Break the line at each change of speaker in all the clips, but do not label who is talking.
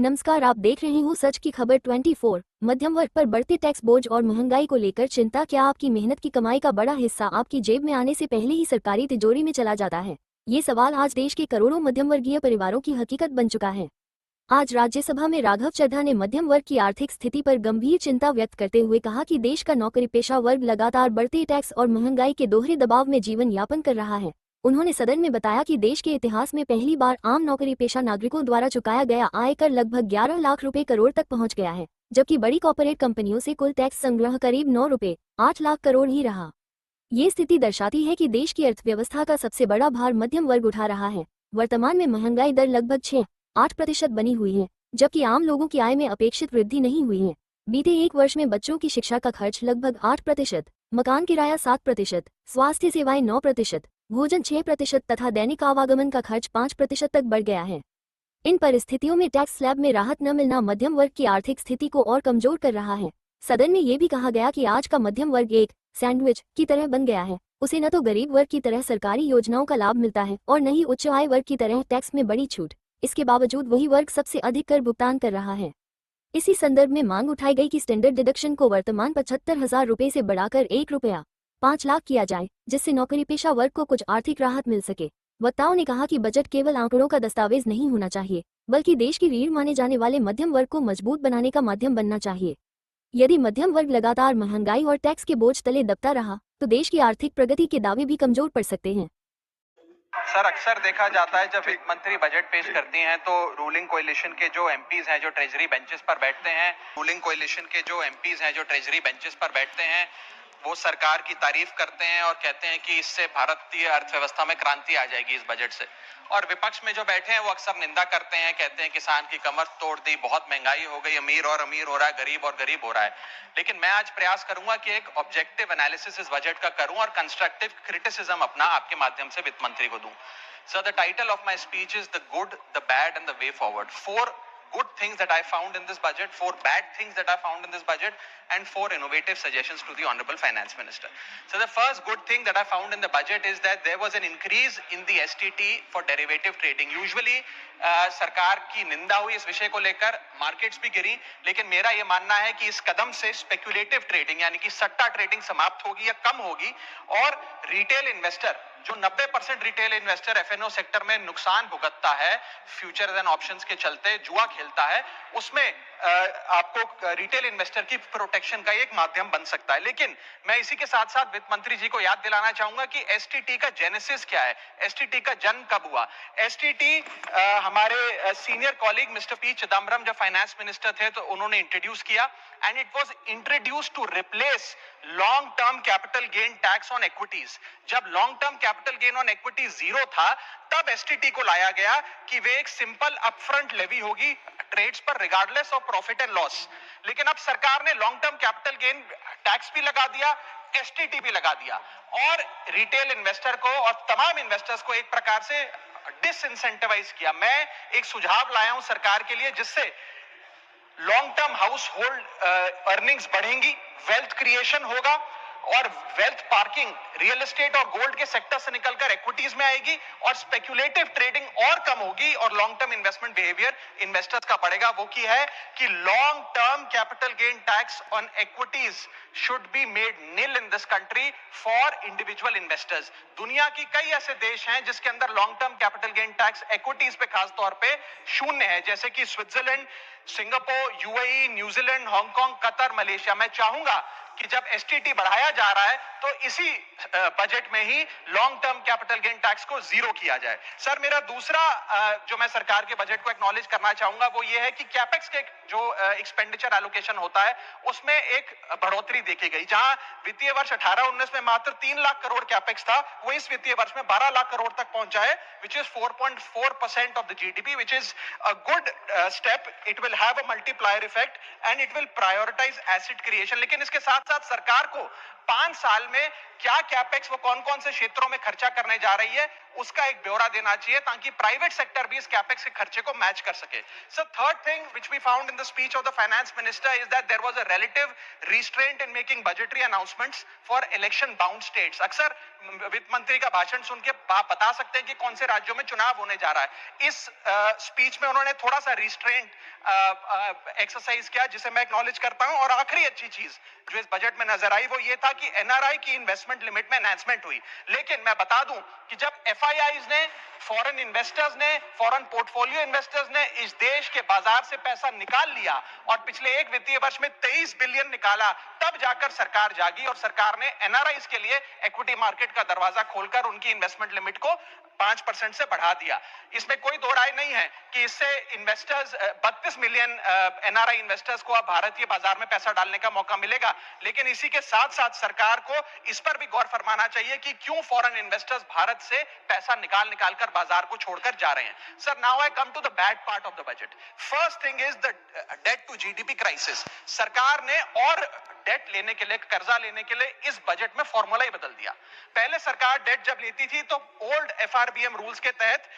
नमस्कार, आप देख रहे हो सच की खबर 24। मध्यम वर्ग पर बढ़ते टैक्स बोझ और महंगाई को लेकर चिंता। क्या आपकी मेहनत की कमाई का बड़ा हिस्सा आपकी जेब में आने से पहले ही सरकारी तिजोरी में चला जाता है? ये सवाल आज देश के करोड़ों मध्यम वर्गीय परिवारों की हकीकत बन चुका है। आज राज्यसभा में राघव चड्ढा ने मध्यम वर्ग की आर्थिक स्थिति पर गंभीर चिंता व्यक्त करते हुए कहा कि देश का नौकरी पेशा वर्ग लगातार बढ़ते टैक्स और महंगाई के दोहरे दबाव में जीवन यापन कर रहा है। उन्होंने सदन में बताया कि देश के इतिहास में पहली बार आम नौकरी पेशा नागरिकों द्वारा चुकाया गया आयकर लगभग 11 लाख रुपए करोड़ तक पहुंच गया है, जबकि बड़ी कॉर्पोरेट कंपनियों से कुल टैक्स संग्रह करीब 9 रुपए 8 लाख करोड़ ही रहा। ये स्थिति दर्शाती है कि देश की अर्थव्यवस्था का सबसे बड़ा भार मध्यम वर्ग उठा रहा है। वर्तमान में महंगाई दर लगभग 6-8% बनी हुई है, जबकि आम लोगों की आय में अपेक्षित वृद्धि नहीं हुई है। बीते एक वर्ष में बच्चों की शिक्षा का खर्च लगभग 8%, मकान किराया 7%, स्वास्थ्य सेवाएं 9%, भोजन 6% तथा दैनिक आवागमन का खर्च 5% तक बढ़ गया है। इन परिस्थितियों में टैक्स स्लैब में राहत न मिलना मध्यम वर्ग की आर्थिक स्थिति को और कमजोर कर रहा है। सदन में ये भी कहा गया कि आज का मध्यम वर्ग एक सैंडविच की तरह बन गया है। उसे न तो गरीब वर्ग की तरह सरकारी योजनाओं का लाभ मिलता है और न ही उच्च आय वर्ग की तरह टैक्स में बड़ी छूट। इसके बावजूद वही वर्ग सबसे अधिक कर भुगतान कर रहा है। इसी संदर्भ में मांग उठाई गई कि स्टैंडर्ड डिडक्शन को वर्तमान 75,000 रुपए से बढ़ाकर 1 रुपया 5 लाख किया जाए, जिससे नौकरी पेशा वर्ग को कुछ आर्थिक राहत मिल सके। वक्ताओं ने कहा कि बजट केवल आंकड़ों का दस्तावेज नहीं होना चाहिए, बल्कि देश की रीढ़ माने जाने वाले मध्यम वर्ग को मजबूत बनाने का माध्यम बनना चाहिए। यदि मध्यम वर्ग लगातार महंगाई और टैक्स के बोझ तले दबता रहा, तो देश की आर्थिक प्रगति के दावे भी कमजोर पड़ सकते हैं।
सर, अक्सर देखा जाता है जब वित्त मंत्री बजट पेश करती हैं तो रूलिंग कोalition के जो एमपीज हैं जो ट्रेजरी बेंचेस पर बैठते हैं, वो सरकार की तारीफ करते हैं और कहते हैं कि इससे भारतीय अर्थव्यवस्था में क्रांति आ जाएगी इस बजट से। और विपक्ष में जो बैठे हैं वो अक्सर निंदा करते हैं, कहते हैं किसान की कमर तोड़ दी, बहुत महंगाई हो गई, अमीर और अमीर हो रहा है, गरीब और गरीब हो रहा है। लेकिन मैं आज प्रयास करूंगा कि एक ऑब्जेक्टिव एनालिसिस इस बजट का करूं और कंस्ट्रक्टिव क्रिटिसिज्म अपना आपके माध्यम से वित्त मंत्री को दूं। So the title of my speech is The Good, the Bad and the Way Forward. 4 good things that I found in this budget, 4 bad things that I found in this budget, and 4 innovative suggestions to the Honorable Finance Minister. So the first good thing that I found in the budget is that there was an increase in the STT for derivative trading. Usually सरकार की निंदा हुई इस विषय को लेकर, markets भी गिरी, लेकिन मेरा यह मानना है कि इस कदम से स्पेक्युलेटिव ट्रेडिंग यानी कि सट्टा ट्रेडिंग समाप्त होगी या कम होगी और रिटेल इन्वेस्टर जो 90% रिटेल इन्वेस्टर एफएनओ सेक्टर में नुकसान भुगतता है, फ्यूचर्स एंड ऑप्शंस के चलते जुआ खेलता है, उसमें आपको रिटेल इन्वेस्टर की प्रोटेक्शन का एक माध्यम बन सकता है। लेकिन मैं इसी के साथ साथ वित्त मंत्री जी को याद दिलाना चाहूंगा कि एसटीटी का जेनेसिस क्या है, एसटीटी का जन्म कब हुआ। एसटीटी हमारे senior colleague mister P Chidambaram जब फाइनेंस मिनिस्टर थे तो उन्होंने इंट्रोड्यूस किया and it was introduced to replace long term capital gain tax on equities. जब long term capital gain on equity zero था तब एसटीटी को लाया गया कि वे एक सिंपल अपफ्रंट लेवी होगी ट्रेड्स पर regardless of profit and loss. लेकिन अब सरकार ने long term capital gain tax भी लगा दिया, एसटीटी भी लगा दिया और रिटेल इन्वेस्टर को और तमाम इन्वेस्टर्स को एक प्रकार से डिसइंसेंटिवाइज किया। मैं एक सुझाव लाया हूं सरकार के लिए जिससे long term house hold earnings बढ़ेंगी, वेल्थ क्रिएशन होगा और वेल्थ पार्किंग रियल एस्टेट और गोल्ड के सेक्टर से निकलकर इक्विटीज में आएगी और स्पेक्युलेटिव ट्रेडिंग और कम होगी और long term investment behaviour investors का बढ़ेगा। वो की है कि long term capital gain tax on equities should be made nil in this country for individual investors. दुनिया की कई ऐसे देश हैं जिसके अंदर long term capital gain tax equities पे खास तौर पे शून्य है, जैसे कि Switzerland, Singapore, UAE, New Zealand, Hong Kong, Qatar, Malaysia. मैं चाहूंगा कि जब एसटीटी बढ़ाया जा रहा है तो इसी बजट में ही long term capital gain tax को जीरो किया जाए। सर, मेरा दूसरा जो मैं सरकार के बजट को एक्नॉलेज करना चाहूंगा वो ये है कि कैपेक्स के जो एक्सपेंडिचर एलोकेशन होता है उसमें एक बढ़ोतरी देखी गई। जहां वित्तीय वर्ष 18-19 में मात्र 3 लाख करोड़ कैपेक्स था, वो इस वित्तीय वर्ष में 12 लाख करोड़ तक पहुंचा है, which is 4.4% of the GDP, which is a good step. It will have a multiplier effect and it will prioritize asset creation. लेकिन इसके साथ साथ सरकार को 5 साल में क्या कैपेक्स वो कौन कौन से क्षेत्रों में खर्चा करने जा रही है उसका एक ब्यौरा देना चाहिए ताकि प्राइवेट सेक्टर भी इस कैपेक्स के खर्चे को मैच कर सके. So third thing which we found in the speech of the finance minister is that there was a relative restraint in making budgetary announcements for election bound states. अक्सर वित्त मंत्री का भाषण सुन के बता सकते हैं कि कौन से राज्यों में चुनाव होने जा रहा है. इस स्पीच में उन्होंने थोड़ा सा रिस्ट्रेंट एक्सरसाइज किया जिसे मैं एक्नॉलेज करता हूं. और आखिरी अच्छी चीज जो इस बजट में नजर आई वो ये था कि एनआरआई की इन्वेस्टमेंट लिमिट में एनहांसमेंट हुई. लेकिन मैं बता दूं कि जब एफआईआईज ने, फॉरेन इन्वेस्टर्स ने, फॉरेन पोर्टफोलियो इन्वेस्टर्स ने इस देश के बाजार से पैसा निकाल लिया और पिछले एक वित्तीय वर्ष में 23 बिलियन निकाला, तब जाकर सरकार जागी और सरकार ने एनआरआईज के लिए इक्विटी मार्केट का दरवाजा खोलकर उनकी इन्वेस्टमेंट लिमिट को 5% से बढ़ा दिया. इसमें कोई दो राय नहीं है कि इससे इन्वेस्टर्स 32 मिलियन एनआरआई इन्वेस्टर्स को अब भारतीय बाजार में पैसा डालने का मौका मिलेगा. लेकिन इसी के साथ साथ सरकार को इस पर भी गौर फरमाना चाहिए कि क्यों फॉरेन इन्वेस्टर्स भारत से पैसा निकाल कर बाजार को छोड़कर जा रहे हैं. Sir, now I come to the bad part of the budget. First thing is the debt to GDP crisis. सरकार ने और डेट लेने के लिए, कर्जा लेने के लिए इस बजट में फॉर्मूला ही बदल दिया. पहले सरकार डेट जब लेती थी तो ओल्ड एफआरबीएम रूल्स के तहत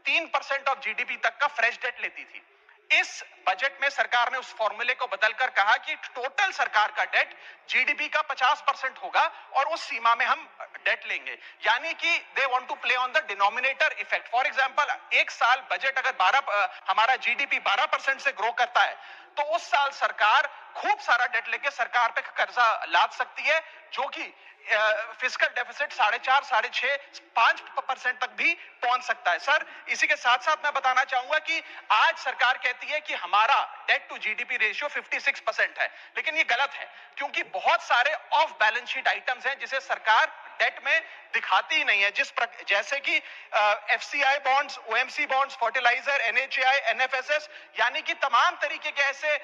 3% ऑफ जीडीपी तक का फ्रेश डेट लेती थी. इस बजट में सरकार ने उस फॉर्मूले को बदलकर कहा कि टोटल सरकार का डेट जीडीपी का 50% होगा और उस सीमा में हम डेट लेंगे. यानी कि they want to play on the denominator effect. For example, एक साल बजट अगर हमारा जीडीपी 12% से ग्रो करता है तो उस साल सरकार खूब सारा डेट लेके सरकार पे कर्जा लाद सकती है जो कि फिस्कल डेफिसिट 4.5, 6.5, 5% तक भी पहुंच सकता है. सर, इसी के साथ साथ मैं बताना चाहूंगा कि आज सरकार कहती है कि हमारा डेट टू जीडीपी रेशियो 56% है, लेकिन ये गलत है क्योंकि बहुत सारे ऑफ बैलेंस शीट आइटम्स हैं जिसे सरकार डेट में दिखाती ही नहीं है. जैसे कि FCI bonds, OMC bonds, fertiliser, NHAI, NFSS, यानी कि तमाम तरीके के ऐसे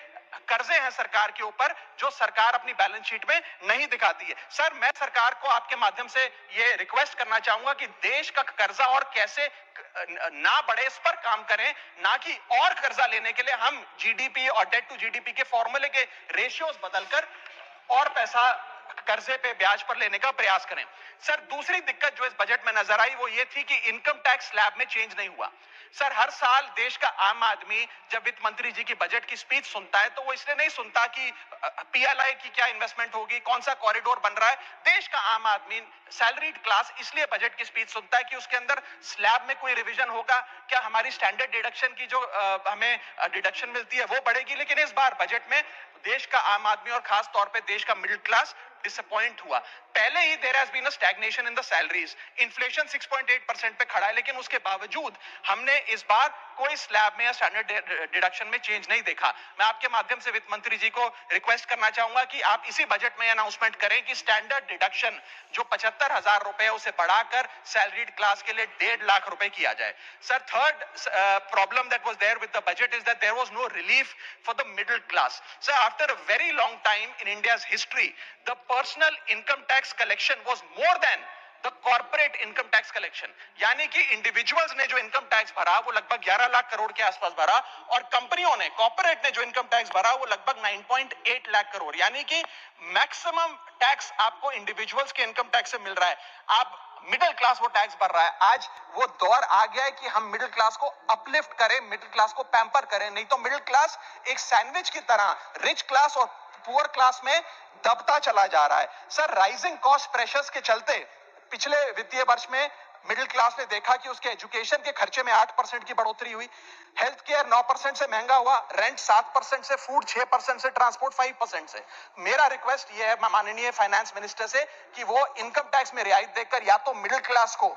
कर्जे हैं सरकार के ऊपर जो सरकार अपनी बैलेंस शीट में नहीं दिखाती है. सर, मैं सरकार को आपके माध्यम से ये रिक्वेस्ट करना चाहूंगा कि देश का कर्जा और कैसे ना बढ़े इस पर काम करें, ना कि और कर्जा लेने के लिए हम जीडीपी और डेट टू जीडीपी के फॉर्मूले के रेशियोज बदलकर और पैसा कर्जे पे ब्याज पर लेने का प्रयास करें. सर, दूसरी दिक्कत जो इस बजट में नजर आई वो ये थी कि इनकम टैक्स स्लैब में चेंज नहीं हुआ. सर, हर साल देश का आम आदमी जब वित्त मंत्री जी की बजट की स्पीच सुनता है तो वो इसलिए नहीं सुनता कि पीएलआई की क्या इन्वेस्टमेंट होगी, कौन सा कॉरिडोर बन रहा है. देश का आम आदमी, सैलरीड क्लास, इसलिए बजट की स्पीच सुनता है कि उसके अंदर स्लैब में कोई रिवीजन होगा, क्या हमारी स्टैंडर्ड डिडक्शन की जो हमें डिडक्शन मिलती है वो बढ़ेगी. लेकिन इस बार बजट में देश का आम आदमी और खास तौर पे देश का मिडिल क्लास डिसअपॉइंट हुआ. पहले ही there has been a stagnation in the salaries. Inflation 6.8% पे खड़ा है, लेकिन उसके बावजूद हमने इस बार कोई स्लैब में या स्टैंडर्ड डिडक्शन में चेंज नहीं देखा. मैं आपके माध्यम से वित्त मंत्री जी को रिक्वेस्ट करना चाहूंगा कि आप इसी बजट में अनाउंसमेंट करें कि स्टैंडर्ड डिडक्शन जो 75,000 रुपए है उसे बढ़ाकर सैलरीड क्लास के लिए 1.5 लाख रुपए किया जाए. Sir, third problem that was there with the budget is that there was no relief for the middle class. Sir, after a very long time in India's history the personal income tax collection was more than the corporate income tax collection. यानी कि individuals ने जो income tax भरा वो लगभग 11 लाख करोड़ के आसपास भरा और कंपनियों ने, कॉर्पोरेट ने जो इनकम टैक्स भरा वो लगभग 9.8 लाख करोड़. यानी कि मैक्सिमम टैक्स आपको इंडिविजुअल्स के इनकम टैक्स से मिल रहा है, आप मिडिल क्लास वो टैक्स भर रहा है. आज वो दौर आ गया है कि हम मिडिल क्लास को अपलिफ्ट करें, मिडिल क्लास को पैम्पर करें, नहीं तो मिडिल क्लास एक सैंडविच की तरह रिच क्लास और पुअर क्लास में दबता चला जा रहा है. सर, राइजिंग कॉस्ट प्रेशर्स के चलते पिछले वित्तीय वर्ष में मिडिल क्लास ने देखा कि उसके एजुकेशन के खर्चे में 8% की बढ़ोतरी हुई, हेल्थ केयर 9% से महंगा हुआ, रेंट 7% से, फूड 6% से, ट्रांसपोर्ट 5% से. मेरा रिक्वेस्ट ये है माननीय फाइनेंस मिनिस्टर से कि वो इनकम टैक्स में रियायत देकर या तो मिडिल क्लास को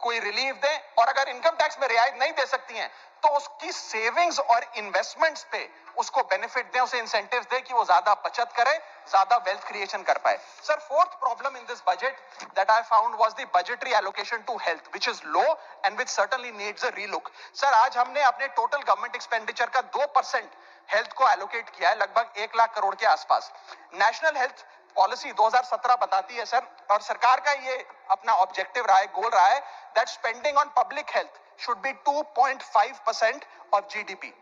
कोई रिलीफ दें, और अगर इनकम टैक्स में रियायत नहीं दे सकती हैं तो उसकी सेविंग्स और इन्वेस्टमेंट्स पे उसको बेनिफिट दें, उसे इंसेंटिव्स दें कि वो ज्यादा बचत करे, ज्यादा वेल्थ क्रिएशन कर पाए. Sir, fourth problem in this budget that I found was the budgetary allocation to health which is low and which certainly needs a relook. Sir, आज हमने अपने टोटल गवर्नमेंट एक्सपेंडिचर का 2% हेल्थ को allocate किया है, लगभग 1 लाख करोड़ के आसपास. नेशनल हेल्थ पॉलिसी 2017 बताती है सर, और सरकार का ये अपना ऑब्जेक्टिव रहा है, गोल रहा है, that spending on public health should be 2.5% of GDP.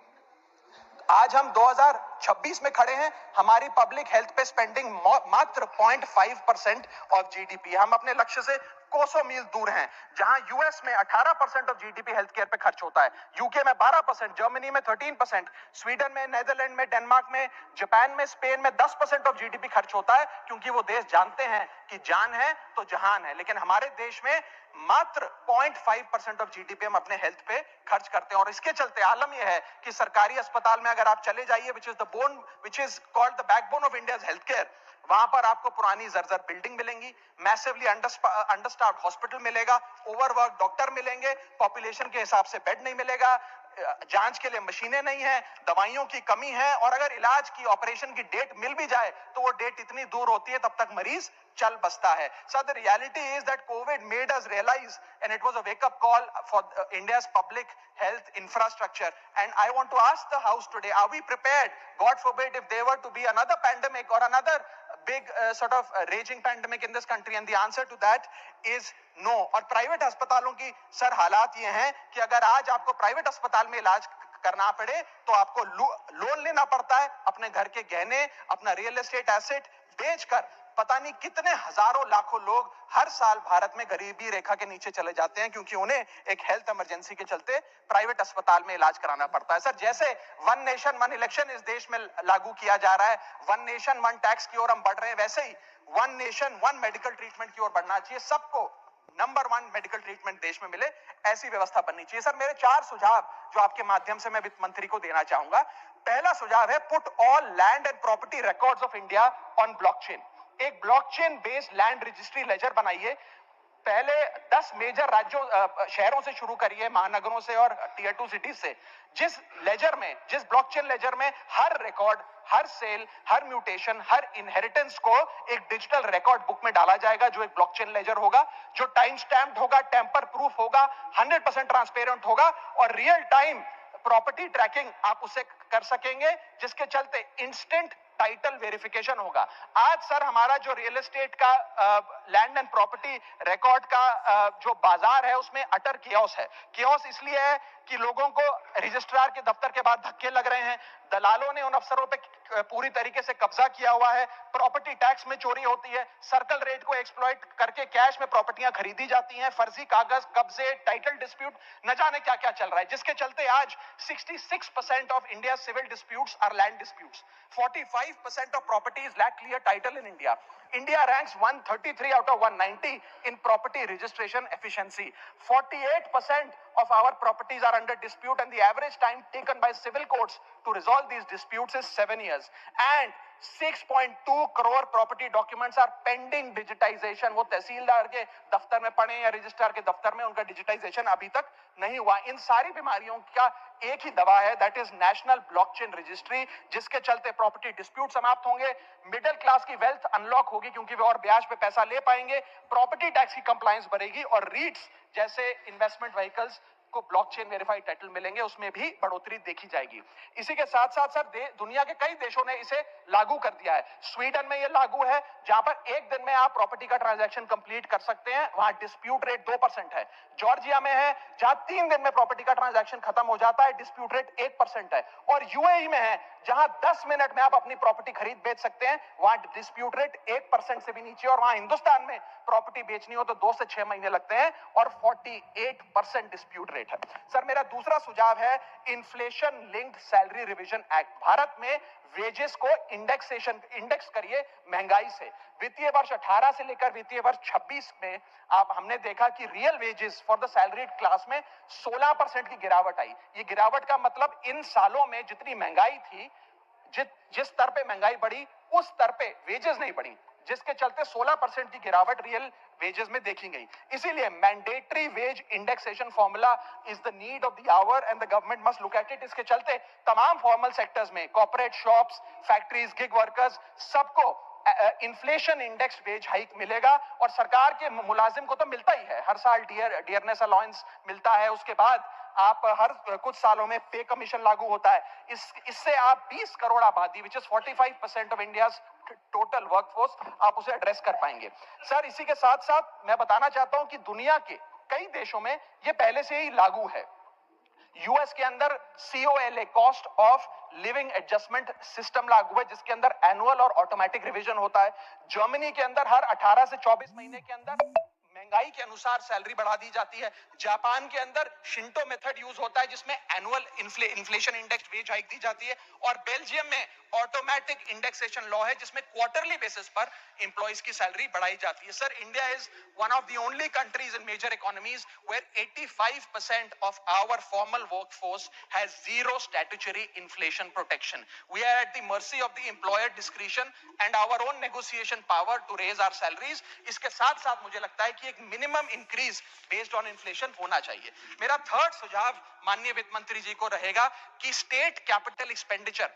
आज हम 2026 में खड़े हैं, हमारी पब्लिक हेल्थ पे स्पेंडिंग मात्र 0.5% ऑफ जीडीपी। हम अपने लक्ष्य से कोसों मील दूर हैं। जहां यूएस में 18% ऑफ जीडीपी हेल्थ केयर पे खर्च होता है, यूके में 12%, जर्मनी में 13%, स्वीडन में, नेदरलैंड में, डेनमार्क में, जापान में, स्पेन में 10% ऑफ जीडीपी खर्च होता है, क्योंकि वो देश जानते हैं कि जान है तो जहान है। लेकिन हमारे देश में मात्र 0.5% ऑफ जीडीपी हम अपने हेल्थ पे खर्च करते हैं। और इसके चलते आलम यह है कि सरकारी अस्पताल में अगर आप चले जाइए, which is called the backbone of India's health care, वहां पर आपको पुरानी जर्जर बिल्डिंग मिलेंगी, मैसिवली अंडरस्टाफ्ड हॉस्पिटल मिलेगा, ओवरवर्क डॉक्टर मिलेंगे, पॉपुलेशन के हिसाब से बेड नहीं मिलेगा, जांच के लिए मशीनें नहीं है, दवाइयों की कमी है, और अगर इलाज की, ऑपरेशन की डेट मिल भी जाए तो वो डेट इतनी दूर होती है तब तक मरीज चल बसता है। So the reality is that COVID made us realise and it was a wake up call for India's public health infrastructure. And I want to ask the house today, are we prepared, God forbid, if there were to be another pandemic or another big raging pandemic in this country? And the answer to that is no. और private अस्पतालों की sir हालात ये हैं कि अगर आज आपको प्राइवेट अस्पताल में इलाज करना पड़े तो आपको लोन लेना पड़ता है, अपने घर के गहने, अपना रियल एस्टेट एसेट बेचकर पता नहीं कितने हजारों लाखों लोग हर साल भारत में गरीबी रेखा के नीचे चले जाते हैं, क्योंकि उन्हें एक हेल्थ इमरजेंसी के चलते प्राइवेट अस्पताल में इलाज कराना पड़ता है। सर, जैसे वन नेशन वन इलेक्शन इस देश में लागू किया जा रहा है, वन नेशन वन टैक्स की ओर हम बढ़ रहे हैं, वैसे ही one nation one medical treatment की ओर बढ़ना चाहिए। सबको नंबर 1 मेडिकल ट्रीटमेंट देश में मिले, ऐसी व्यवस्था बननी चाहिए। सर, मेरे 4 सुझाव जो आपके माध्यम से मैं वित्त मंत्री को देना चाहूंगा। पहला सुझाव है, put all land and property records of India on blockchain. एक blockchain based land registry ledger बनाइए। पहले 10 मेजर राज्यों शहरों से शुरू करिए, महानगरों से और टियर 2 सिटीज से, जिस ब्लॉकचेन लेजर में हर रिकॉर्ड, हर सेल, हर म्यूटेशन, हर इनहेरिटेंस को एक डिजिटल रिकॉर्ड बुक में डाला जाएगा, जो एक ब्लॉकचेन लेजर होगा, जो टाइम स्टैम्प्ड होगा, टेम्पर प्रूफ होगा, 100% ट्रांसपेरेंट होगा, और रियल टाइम प्रॉपर्टी ट्रैकिंग आप उसे कर सकेंगे, जिसके चलते इंस्टेंट टाइटल वेरिफिकेशन होगा। आज सर, हमारा जो रियल एस्टेट का लैंड एंड प्रॉपर्टी रिकॉर्ड का जो बाजार है, उसमें अटर कियोस है। कियोस इसलिए है कि लोगों को रजिस्ट्रार के दफ्तर के बाद धक्के लग रहे हैं, दलालों ने उन अफसरों पे पूरी तरीके से कब्जा किया हुआ है, प्रॉपर्टी टैक्स में चोरी होती है, सर्कल रेट को एक्सप्लॉइट करके कैश में प्रॉपर्टियां खरीदी जाती हैं, फर्जी कागज, कब्जे, टाइटल डिस्प्यूट, न जाने क्या क्या चल रहा है, जिसके चलते आज 66% of India civil disputes are land disputes, 45% of properties lack clear title in India. India ranks 133 out of 190 in property registration efficiency. 48% of our properties are under dispute, and the average time taken by civil courts to resolve these disputes is 7 years. And 6.2 crore property documents are pending digitization. वो तहसीलदार के दफ्तर में पड़े या registrar के दफ्तर में, उनका डिजिटाइजेशन अभी तक नहीं हुआ। इन सारी बीमारियों का एक ही दवा है, that is national blockchain registry, जिसके चलते प्रॉपर्टी डिस्प्यूट समाप्त होंगे, मिडिल क्लास की वेल्थ अनलॉक होगी, क्योंकि वे और ब्याज पे पैसा ले पाएंगे, प्रॉपर्टी टैक्स की कंप्लायंस बढ़ेगी, और रीट्स जैसे इन्वेस्टमेंट व्हीकल्स को ब्लॉकचेन वेरीफाइड टाइटल मिलेंगे, उसमें भी बढ़ोतरी देखी जाएगी। इसी के साथ साथ सर, दुनिया के कई देशों ने इसे लागू कर दिया है। स्वीडन में यह लागू है, जहां पर एक दिन में आप प्रॉपर्टी का ट्रांजैक्शन कंप्लीट कर सकते हैं, वहां डिस्प्यूट रेट 2% है। जॉर्जिया में है, जहां 3 दिन में प्रॉपर्टी का ट्रांजैक्शन खत्म हो जाता है, डिस्प्यूट रेट 1% है। और यूएई में है, जहां 10 मिनट में आप अपनी प्रॉपर्टी खरीद बेच सकते हैं, वहां डिस्प्यूट रेट 1% से भी नीचे। और वहां हिंदुस्तान में प्रॉपर्टी बेचनी हो तो 2 से 6 महीने लगते हैं, और 48% डिस्प्यूट रेट है। सर, मेरा दूसरा सुझाव है, inflation linked salary revision act. Bharat में वेजेस को इंडेक्स करिए महंगाई से। वित्तीय वर्ष 18 से लेकर वित्तीय वर्ष 26 में हमने देखा कि real wages for the salaried class में 16% की गिरावट आई। ये गिरावट का मतलब इन सालों में जितनी महंगाई थी, जिस स्तर पे महंगाई बढ़ी, उस स्तर पे वेजेस नहीं बढ़ी, जिसके चलते 16% की गिरावट रियल वेजेस में देखी गई। इसीलिए mandatory wage indexation formula is the need of the hour, and the government must look at it. इसके चलते तमाम फॉर्मल सेक्टर्स में, corporate, shops, factories, gig workers, सबको इन्फ्लेशन इंडेक्स वेज हाइक मिलेगा। और सरकार के मुलाजिम को तो मिलता ही है, हर साल डियरनेस अलाउंस मिलता है, उसके बाद आप हर कुछ सालों में पे कमीशन लागू होता है। इससे आप 20 करोड़ आबादी, which is 45% of India total workforce, आप उसे एड्रेस कर पाएंगे। सर, इसी के साथ साथ मैं बताना चाहता हूं कि दुनिया के कई देशों में यह पहले से ही लागू है। यूएस के अंदर COLA, cost of living adjustment system लागू है, जिसके अंदर एनुअल और ऑटोमेटिक रिवीजन होता है। जर्मनी के अंदर हर 18 से 24 महीने के अंदर महंगाई के अनुसार सैलरी बढ़ा दी जाती है। जापान के अंदर शिंटो मेथड यूज होता है, जिसमें annual inflation index wage hike दी जाती है। और बेल्जियम में ऑटोमेटिक इंडेक्सेशन लॉ है, जिसमें क्वार्टरली बेसिस पर एम्प्लॉइज की सैलरी बढ़ाई जाती है। Sir, India is one of the only countries in major economies where 85% of our formal workforce has zero statutory inflation protection. We are at the mercy of the employer discretion and our own negotiation power to raise our salaries. इसके साथ साथ मुझे लगता है कि एक minimum increase based on inflation होना चाहिए। मेरा थर्ड सुझाव माननीय वित्त मंत्री जी को रहेगा कि स्टेट कैपिटल एक्सपेंडिचर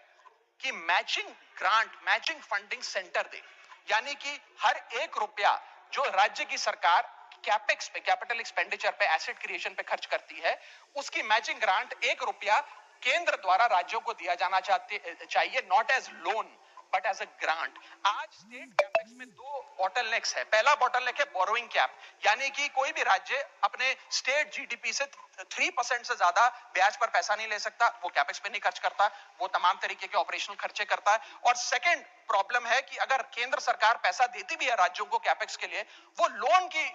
की matching grant, matching funding centre दे, यानी कि हर 1 रुपया जो राज्य की सरकार कैपेक्स पे, कैपिटल एक्सपेंडिचर पे, एसेट क्रिएशन पे खर्च करती है, उसकी मैचिंग ग्रांट 1 रुपया केंद्र द्वारा राज्यों को दिया जाना चाहिए, not as loan but as a grant. आज स्टेट कैपेक्स में 2 बॉटलनेक्स है। पहला बॉटलनेक है बोरोइंग कैप, यानी कि कोई भी राज्य अपने स्टेट जीडीपी से 3% से ज्यादा ब्याज पर पैसा नहीं ले सकता, वो कैपेक्स पे नहीं खर्च करता, वो तमाम तरीके के ऑपरेशनल खर्चे करता है। और सेकंड प्रॉब्लम है कि अगर केंद्र सरकार पैसा देती भी है राज्यों को कैपेक्स के लिए, वो लोन की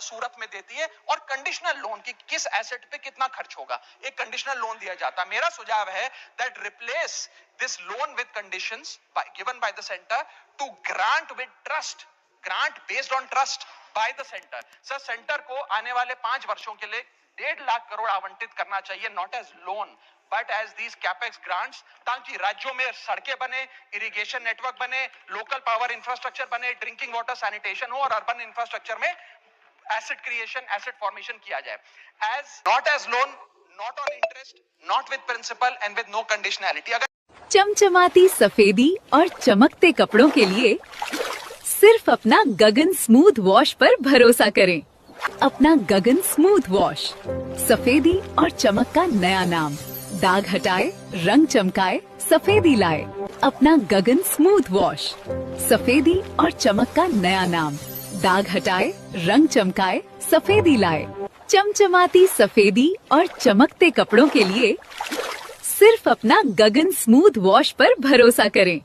सूरत में देती है, और कंडीशनल लोन की किस एसेट पे कितना खर्च होगा, एक कंडीशनल लोन दिया जाता है। मेरा सुझाव है that replace this loan with conditions given by the centre to grant with trust, grant based on trust by the centre. Sir, centre को आने वाले 5 वर्षों के लिए 1.5 लाख करोड़ आवंटित करना चाहिए, not as loan but as these capex grants, ताकि राज्यों में सड़कें बने, इरिगेशन नेटवर्क बने, लोकल पावर इंफ्रास्ट्रक्चर बने, ड्रिंकिंग वाटर सैनिटेशन हो, और अर्बन इंफ्रास्ट्रक्चर में एसेट क्रिएशन, एसेट फॉर्मेशन किया जाए, as not as loan, not on interest, not with principal and with no conditionality. अगर
चमचमाती सफेदी और चमकते कपड़ों के लिए सिर्फ अपना गगन स्मूथ वॉश पर भरोसा करें। अपना गगन स्मूथ वॉश, सफेदी और चमक का नया नाम। दाग हटाए, रंग चमकाए, सफेदी लाए। अपना गगन स्मूथ वॉश, सफेदी और चमक का नया नाम। दाग हटाए, रंग चमकाए, सफेदी लाए। चमचमाती सफेदी और चमकते कपड़ों के लिए सिर्फ अपना गगन स्मूथ वॉश पर भरोसा करें।